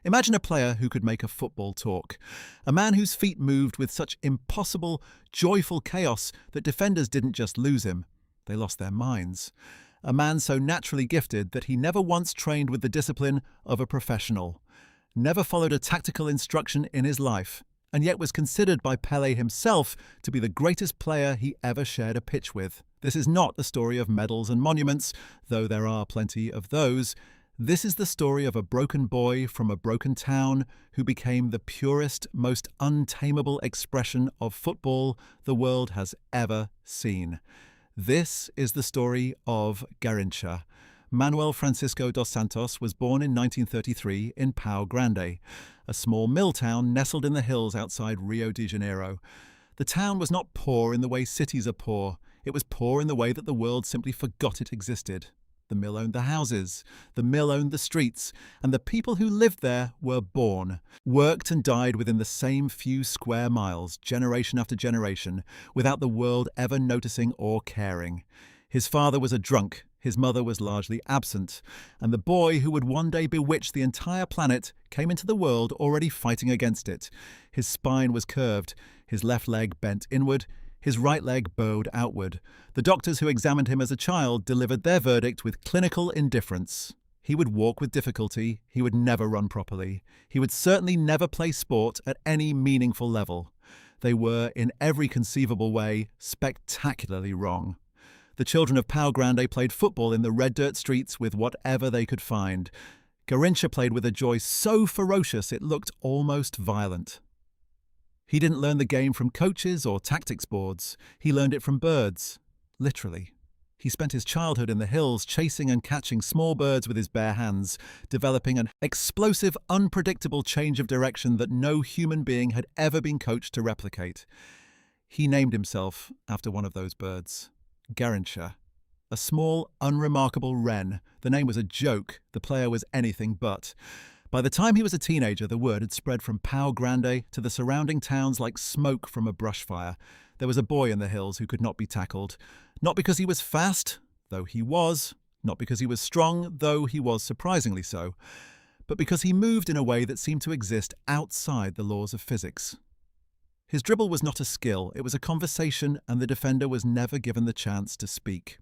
Imagine a player who could make a football talk. A man whose feet moved with such impossible, joyful chaos that defenders didn't just lose him, they lost their minds. A man so naturally gifted that he never once trained with the discipline of a professional, never followed a tactical instruction in his life, and yet was considered by Pelé himself to be the greatest player he ever shared a pitch with. This is not a story of medals and monuments, though there are plenty of those. This is the story of a broken boy from a broken town who became the purest, most untameable expression of football the world has ever seen. This is the story of Garrincha. Manuel Francisco dos Santos was born in 1933 in Pau Grande, a small mill town nestled in the hills outside Rio de Janeiro. The town was not poor in the way cities are poor. It was poor in the way that the world simply forgot it existed. The mill owned the houses, the mill owned the streets, and the people who lived there were born, worked and died within the same few square miles, generation after generation, without the world ever noticing or caring. His father was a drunk, his mother was largely absent, and the boy who would one day bewitch the entire planet came into the world already fighting against it. His spine was curved, his left leg bent inward, his right leg bowed outward. The doctors who examined him as a child delivered their verdict with clinical indifference. He would walk with difficulty, he would never run properly, he would certainly never play sport at any meaningful level. They were, in every conceivable way, spectacularly wrong. The children of Pau Grande played football in the red dirt streets with whatever they could find. Garrincha played with a joy so ferocious it looked almost violent. He didn't learn the game from coaches or tactics boards. He learned it from birds, literally. He spent his childhood in the hills chasing and catching small birds with his bare hands, developing an explosive, unpredictable change of direction that no human being had ever been coached to replicate. He named himself after one of those birds, Garrincha. A small, unremarkable wren. The name was a joke. The player was anything but. By the time he was a teenager, the word had spread from Pau Grande to the surrounding towns like smoke from a brush fire. There was a boy in the hills who could not be tackled. Not because he was fast, though he was. Not because he was strong, though he was surprisingly so. But because he moved in a way that seemed to exist outside the laws of physics. His dribble was not a skill, it was a conversation, and the defender was never given the chance to speak.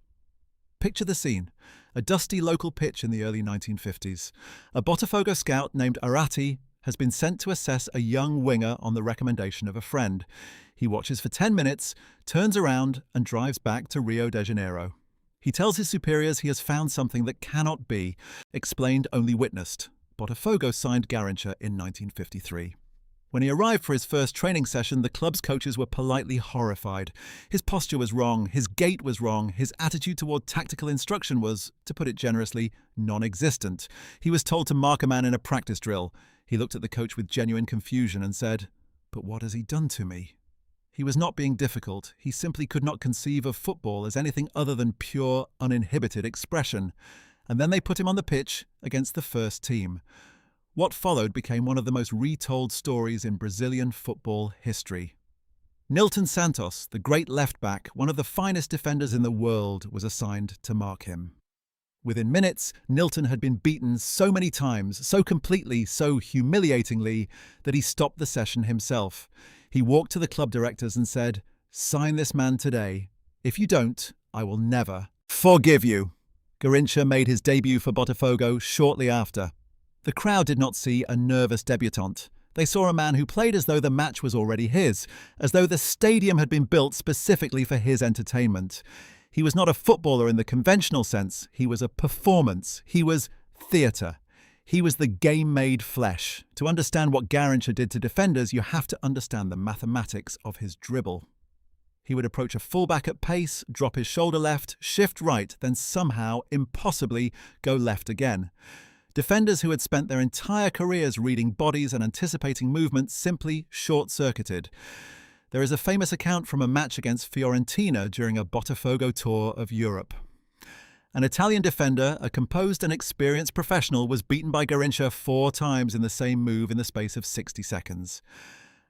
Picture the scene. A dusty local pitch in the early 1950s. A Botafogo scout named Arati has been sent to assess a young winger on the recommendation of a friend. He watches for 10 minutes, turns around and drives back to Rio de Janeiro. He tells his superiors he has found something that cannot be, explained only witnessed. Botafogo signed Garrincha in 1953. When he arrived for his first training session, the club's coaches were politely horrified. His posture was wrong, his gait was wrong, his attitude toward tactical instruction was, to put it generously, non-existent. He was told to mark a man in a practice drill. He looked at the coach with genuine confusion and said, "But what has he done to me?" He was not being difficult. He simply could not conceive of football as anything other than pure, uninhibited expression. And then they put him on the pitch against the first team. What followed became one of the most retold stories in Brazilian football history. Nilton Santos, the great left-back, one of the finest defenders in the world, was assigned to mark him. Within minutes, Nilton had been beaten so many times, so completely, so humiliatingly, that he stopped the session himself. He walked to the club directors and said, "Sign this man today. If you don't, I will never forgive you." Garrincha made his debut for Botafogo shortly after. The crowd did not see a nervous debutante. They saw a man who played as though the match was already his, as though the stadium had been built specifically for his entertainment. He was not a footballer in the conventional sense. He was a performance. He was theatre. He was the game made flesh. To understand what Garrincha did to defenders, you have to understand the mathematics of his dribble. He would approach a fullback at pace, drop his shoulder left, shift right, then somehow, impossibly, go left again. Defenders who had spent their entire careers reading bodies and anticipating movements simply short-circuited. There is a famous account from a match against Fiorentina during a Botafogo tour of Europe. An Italian defender, a composed and experienced professional, was beaten by Garrincha 4 times in the same move in the space of 60 seconds.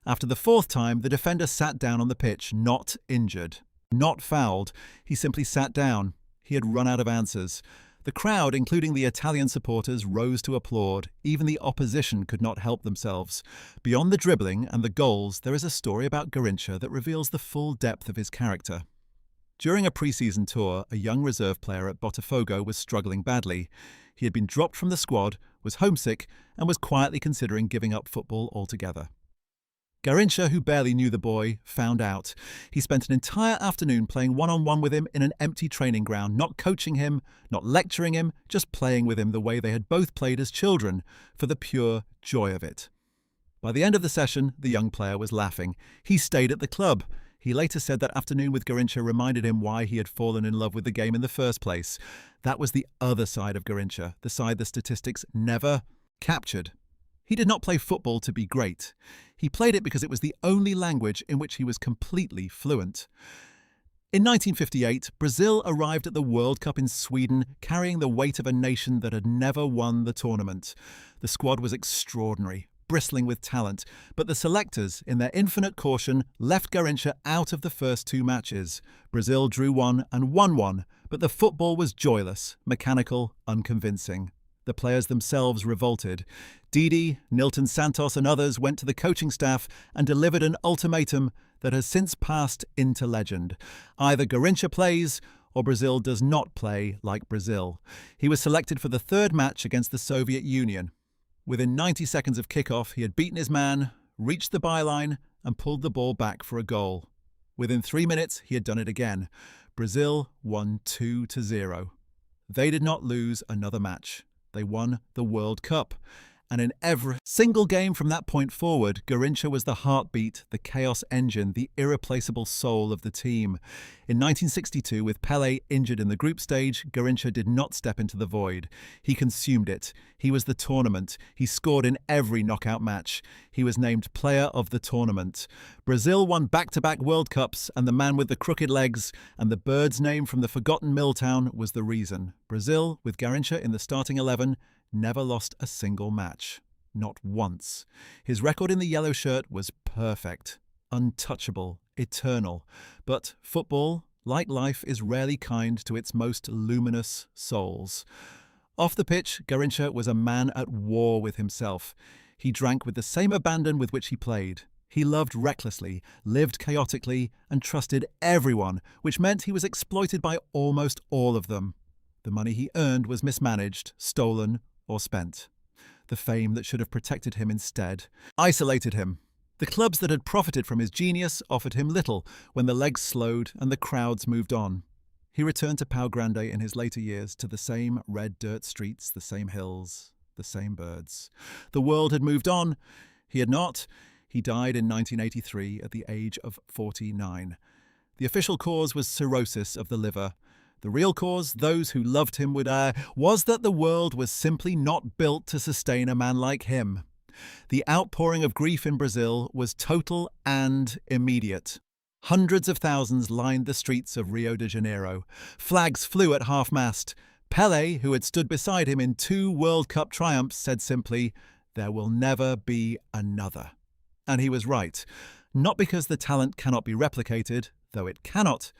After the 4th time, the defender sat down on the pitch, not injured, not fouled. He simply sat down. He had run out of answers. The crowd, including the Italian supporters, rose to applaud. Even the opposition could not help themselves. Beyond the dribbling and the goals, there is a story about Garrincha that reveals the full depth of his character. During a pre-season tour, a young reserve player at Botafogo was struggling badly. He had been dropped from the squad, was homesick, and was quietly considering giving up football altogether. Garrincha, who barely knew the boy, found out. He spent an entire afternoon playing one-on-one with him in an empty training ground, not coaching him, not lecturing him, just playing with him the way they had both played as children, for the pure joy of it. By the end of the session, the young player was laughing. He stayed at the club. He later said that afternoon with Garrincha reminded him why he had fallen in love with the game in the first place. That was the other side of Garrincha, the side the statistics never captured. He did not play football to be great. He played it because it was the only language in which he was completely fluent. In 1958, Brazil arrived at the World Cup in Sweden, carrying the weight of a nation that had never won the tournament. The squad was extraordinary, bristling with talent, but the selectors, in their infinite caution, left Garrincha out of the first two matches. Brazil drew one and won one, but the football was joyless, mechanical, unconvincing. The players themselves revolted. Didi, Nilton Santos and others went to the coaching staff and delivered an ultimatum that has since passed into legend. Either Garrincha plays or Brazil does not play like Brazil. He was selected for the third match against the Soviet Union. Within 90 seconds of kickoff, he had beaten his man, reached the byline and pulled the ball back for a goal. Within 3 minutes, he had done it again. Brazil won 2-0. They did not lose another match. They won the World Cup. And in every single game from that point forward, Garrincha was the heartbeat, the chaos engine, the irreplaceable soul of the team. In 1962, with Pelé injured in the group stage, Garrincha did not step into the void. He consumed it. He was the tournament. He scored in every knockout match. He was named Player of the Tournament. Brazil won back-to-back World Cups, and the man with the crooked legs and the bird's name from the forgotten mill town was the reason. Brazil, with Garrincha in the starting 11, never lost a single match. Not once. His record in the yellow shirt was perfect, untouchable, eternal. But football, like life, is rarely kind to its most luminous souls. Off the pitch, Garrincha was a man at war with himself. He drank with the same abandon with which he played. He loved recklessly, lived chaotically, and trusted everyone, which meant he was exploited by almost all of them. The money he earned was mismanaged, stolen, or spent. The fame that should have protected him instead isolated him. The clubs that had profited from his genius offered him little when the legs slowed and the crowds moved on. He returned to Pau Grande in his later years, to the same red dirt streets, the same hills, the same birds. The world had moved on. He had not. He died in 1983 at the age of 49. The official cause was cirrhosis of the liver. The real cause, those who loved him would was that the world was simply not built to sustain a man like him. The outpouring of grief in Brazil was total and immediate. Hundreds of thousands lined the streets of Rio de Janeiro. Flags flew at half-mast. Pelé, who had stood beside him in 2 World Cup triumphs, said simply, "There will never be another." And he was right. Not because the talent cannot be replicated, though it cannot,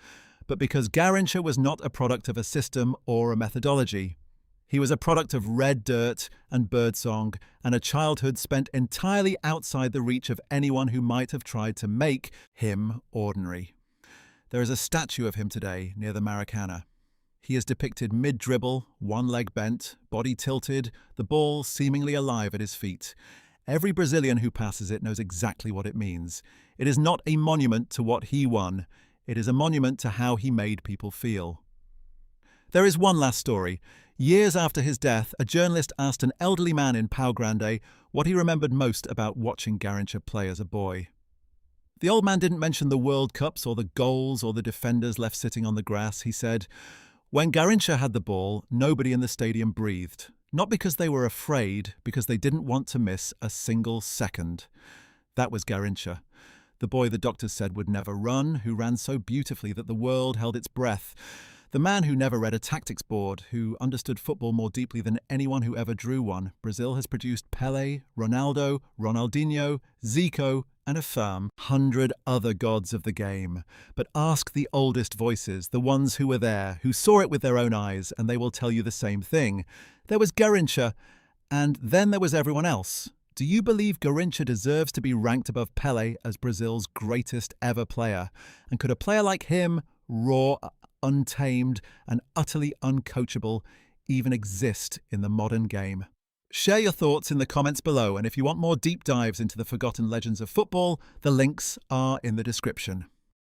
but because Garrincha was not a product of a system or a methodology. He was a product of red dirt and birdsong and a childhood spent entirely outside the reach of anyone who might have tried to make him ordinary. There is a statue of him today near the Maracana. He is depicted mid-dribble, one leg bent, body tilted, the ball seemingly alive at his feet. Every Brazilian who passes it knows exactly what it means. It is not a monument to what he won. It is a monument to how he made people feel. There is one last story. Years after his death, a journalist asked an elderly man in Pau Grande what he remembered most about watching Garrincha play as a boy. The old man didn't mention the World Cups or the goals or the defenders left sitting on the grass. He said, "When Garrincha had the ball, nobody in the stadium breathed. Not because they were afraid, because they didn't want to miss a single second." That was Garrincha. The boy the doctors said would never run, who ran so beautifully that the world held its breath. The man who never read a tactics board, who understood football more deeply than anyone who ever drew one. Brazil has produced Pelé, Ronaldo, Ronaldinho, Zico, and affirm 100 other gods of the game, but ask the oldest voices, the ones who were there, who saw it with their own eyes, and they will tell you the same thing. There was Garrincha, and then there was everyone else. Do you believe Garrincha deserves to be ranked above Pelé as Brazil's greatest ever player? And could a player like him, raw, untamed, and utterly uncoachable, even exist in the modern game? Share your thoughts in the comments below, and if you want more deep dives into the forgotten legends of football, the links are in the description.